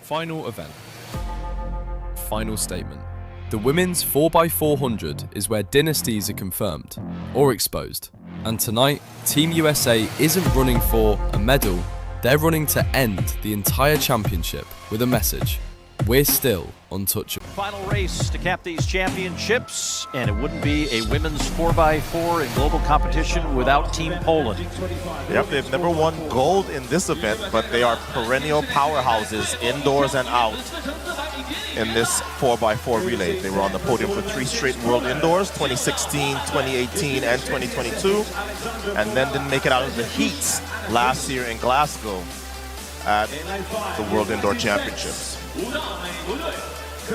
Final event. Final statement. The women's 4x400 is where dynasties are confirmed or exposed. And tonight, Team USA isn't running for a medal, they're running to end the entire championship with a message. We're still untouchable. Final race to cap these championships, and it wouldn't be a women's 4x4 in global competition without Team Poland. Yep, they've never won gold in this event, but they are perennial powerhouses indoors and out in this 4x4 relay. They were on the podium for 3 straight World Indoors, 2016, 2018, and 2022, and then didn't make it out of the heats last year in Glasgow at the World Indoor Championships.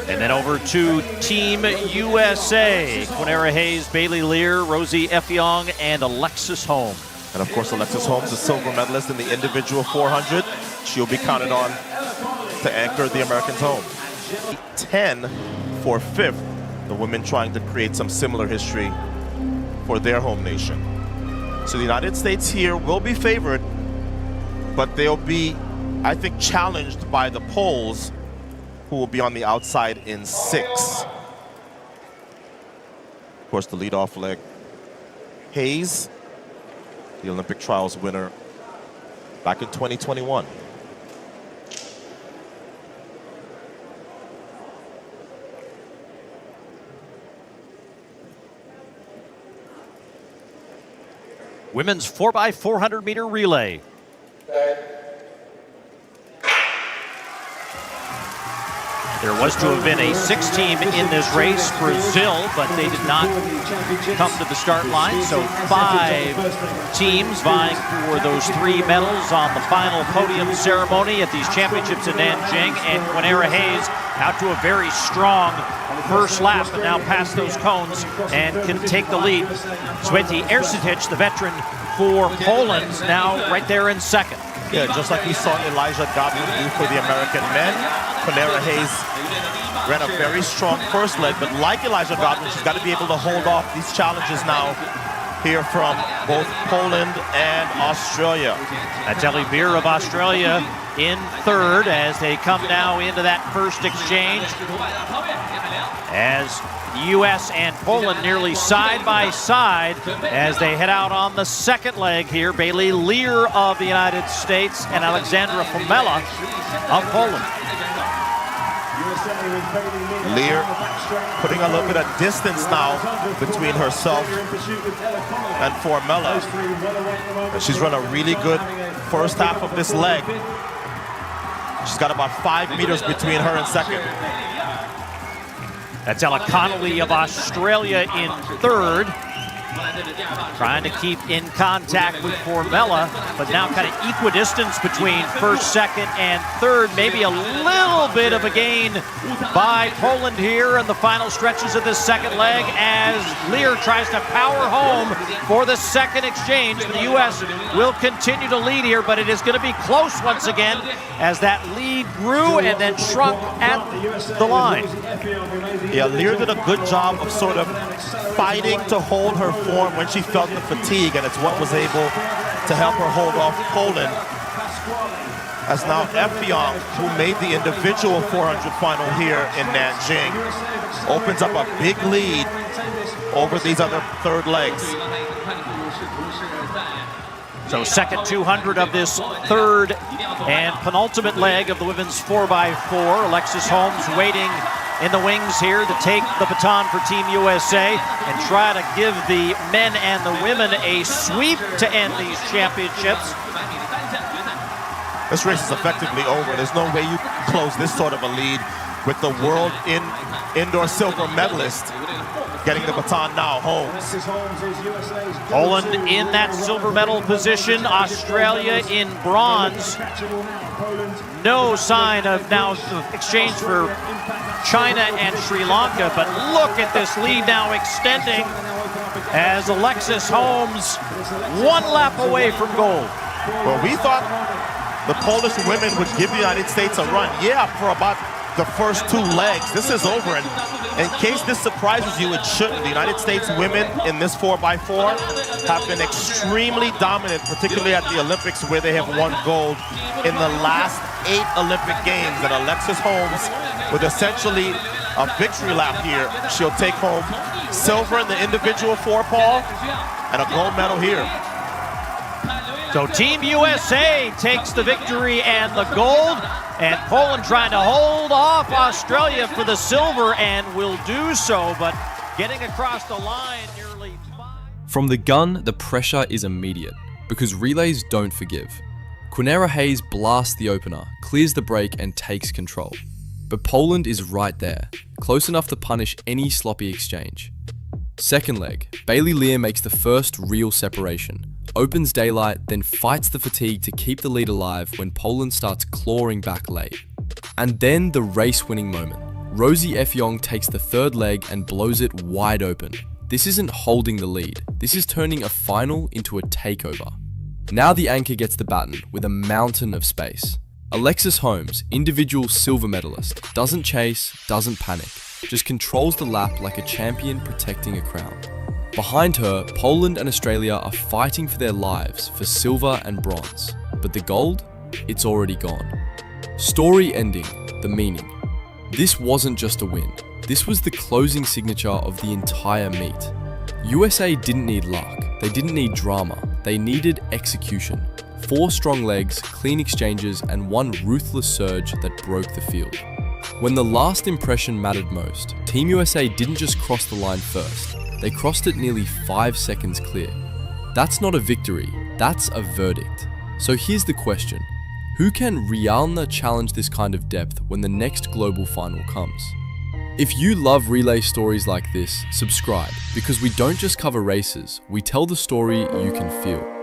And then over to Team USA. Quinera Hayes, Bailey Lear, Rosie Effiong, and Alexis Holmes. And of course, Alexis Holmes, a silver medalist in the individual 400. She'll be counted on to anchor the Americans home. 10 for 5th. The women trying to create some similar history for their home nation. So the United States here will be favored, but they'll be, I think, challenged by the Poles, who will be on the outside in 6. Of course, the leadoff leg. Hayes, the Olympic trials winner back in 2021. Women's 4x400 meter relay. There was to have been a 6-team in this race, Brazil, but they did not come to the start line. So 5 teams vying for those 3 medals on the final podium ceremony at these championships in Nanjing. And Quinera Hayes out to a very strong first lap, and now past those cones and can take the lead. Sveti Ersitic, the veteran for Poland, now right there in second. Yeah, just like we saw Elijah Godwin do for the American men, Quinera Hayes ran a very strong first leg, but like Elijah Godwin, she's got to be able to hold off these challenges now here from both Poland and Australia. That's Ellie Beer of Australia in third as they come now into that first exchange. As U.S. and Poland nearly side by side as they head out on the second leg here. Bailey Lear of the United States and Alexandra Formella of Poland. Lear putting a little bit of distance now between herself and Formella. And she's run a really good first half of this leg. She's got about 5 meters between her and second. That's Ella Connolly of Australia in third. Trying to keep in contact with Formella, but now kind of equidistance between first, second, and third. Maybe a little bit of a gain by Poland here in the final stretches of this second leg as Lear tries to power home for the second exchange. The U.S. will continue to lead here, but it is going to be close once again as that lead grew and then shrunk at the line. Yeah, Lear did a good job of sort of fighting to hold her form when she felt the fatigue, and it's what was able to help her hold off Poland. As now Effiong, who made the individual 400 final here in Nanjing, opens up a big lead over these other third legs. So second 200 of this third and penultimate leg of the women's 4x4. Alexis Holmes waiting in the wings here to take the baton for Team USA and try to give the men and the women a sweep to end these championships. This race is effectively over. There's no way you close this sort of a lead with the world indoor silver medalist getting the baton now, Holmes. Poland in that silver medal position, Australia in bronze. No sign of now exchange for China and Sri Lanka, but look at this lead now extending as Alexis Holmes 1 lap away from gold. Well, we thought the Polish women would give the United States a run. Yeah, for about the first 2 legs. This is over, and in case this surprises you, it shouldn't. The United States women in this 4x4 have been extremely dominant, particularly at the Olympics, where they have won gold in the last 8 Olympic Games, and Alexis Holmes with essentially a victory lap here. She'll take home silver in the individual 4-Paul and a gold medal here. So Team USA takes the victory and the gold, and Poland trying to hold off Australia for the silver and will do so, but getting across the line nearly 5. From the gun, the pressure is immediate, because relays don't forgive. Quinera Hayes blasts the opener, clears the break and takes control. But Poland is right there, close enough to punish any sloppy exchange. Second leg, Bailey Lear makes the first real separation, opens daylight, then fights the fatigue to keep the lead alive when Poland starts clawing back late. And then the race-winning moment. Rosie Effiong takes the third leg and blows it wide open. This isn't holding the lead, this is turning a final into a takeover. Now the anchor gets the baton with a mountain of space. Alexis Holmes, individual silver medalist, doesn't chase, doesn't panic, just controls the lap like a champion protecting a crown. Behind her, Poland and Australia are fighting for their lives for silver and bronze, but the gold? It's already gone. Story ending, the meaning. This wasn't just a win, this was the closing signature of the entire meet. USA didn't need luck, they didn't need drama, they needed execution. 4 strong legs, clean exchanges, and one ruthless surge that broke the field. When the last impression mattered most, Team USA didn't just cross the line first, they crossed it nearly 5 seconds clear. That's not a victory, that's a verdict. So here's the question, who can Rialna challenge this kind of depth when the next global final comes? If you love relay stories like this, subscribe, because we don't just cover races, we tell the story you can feel.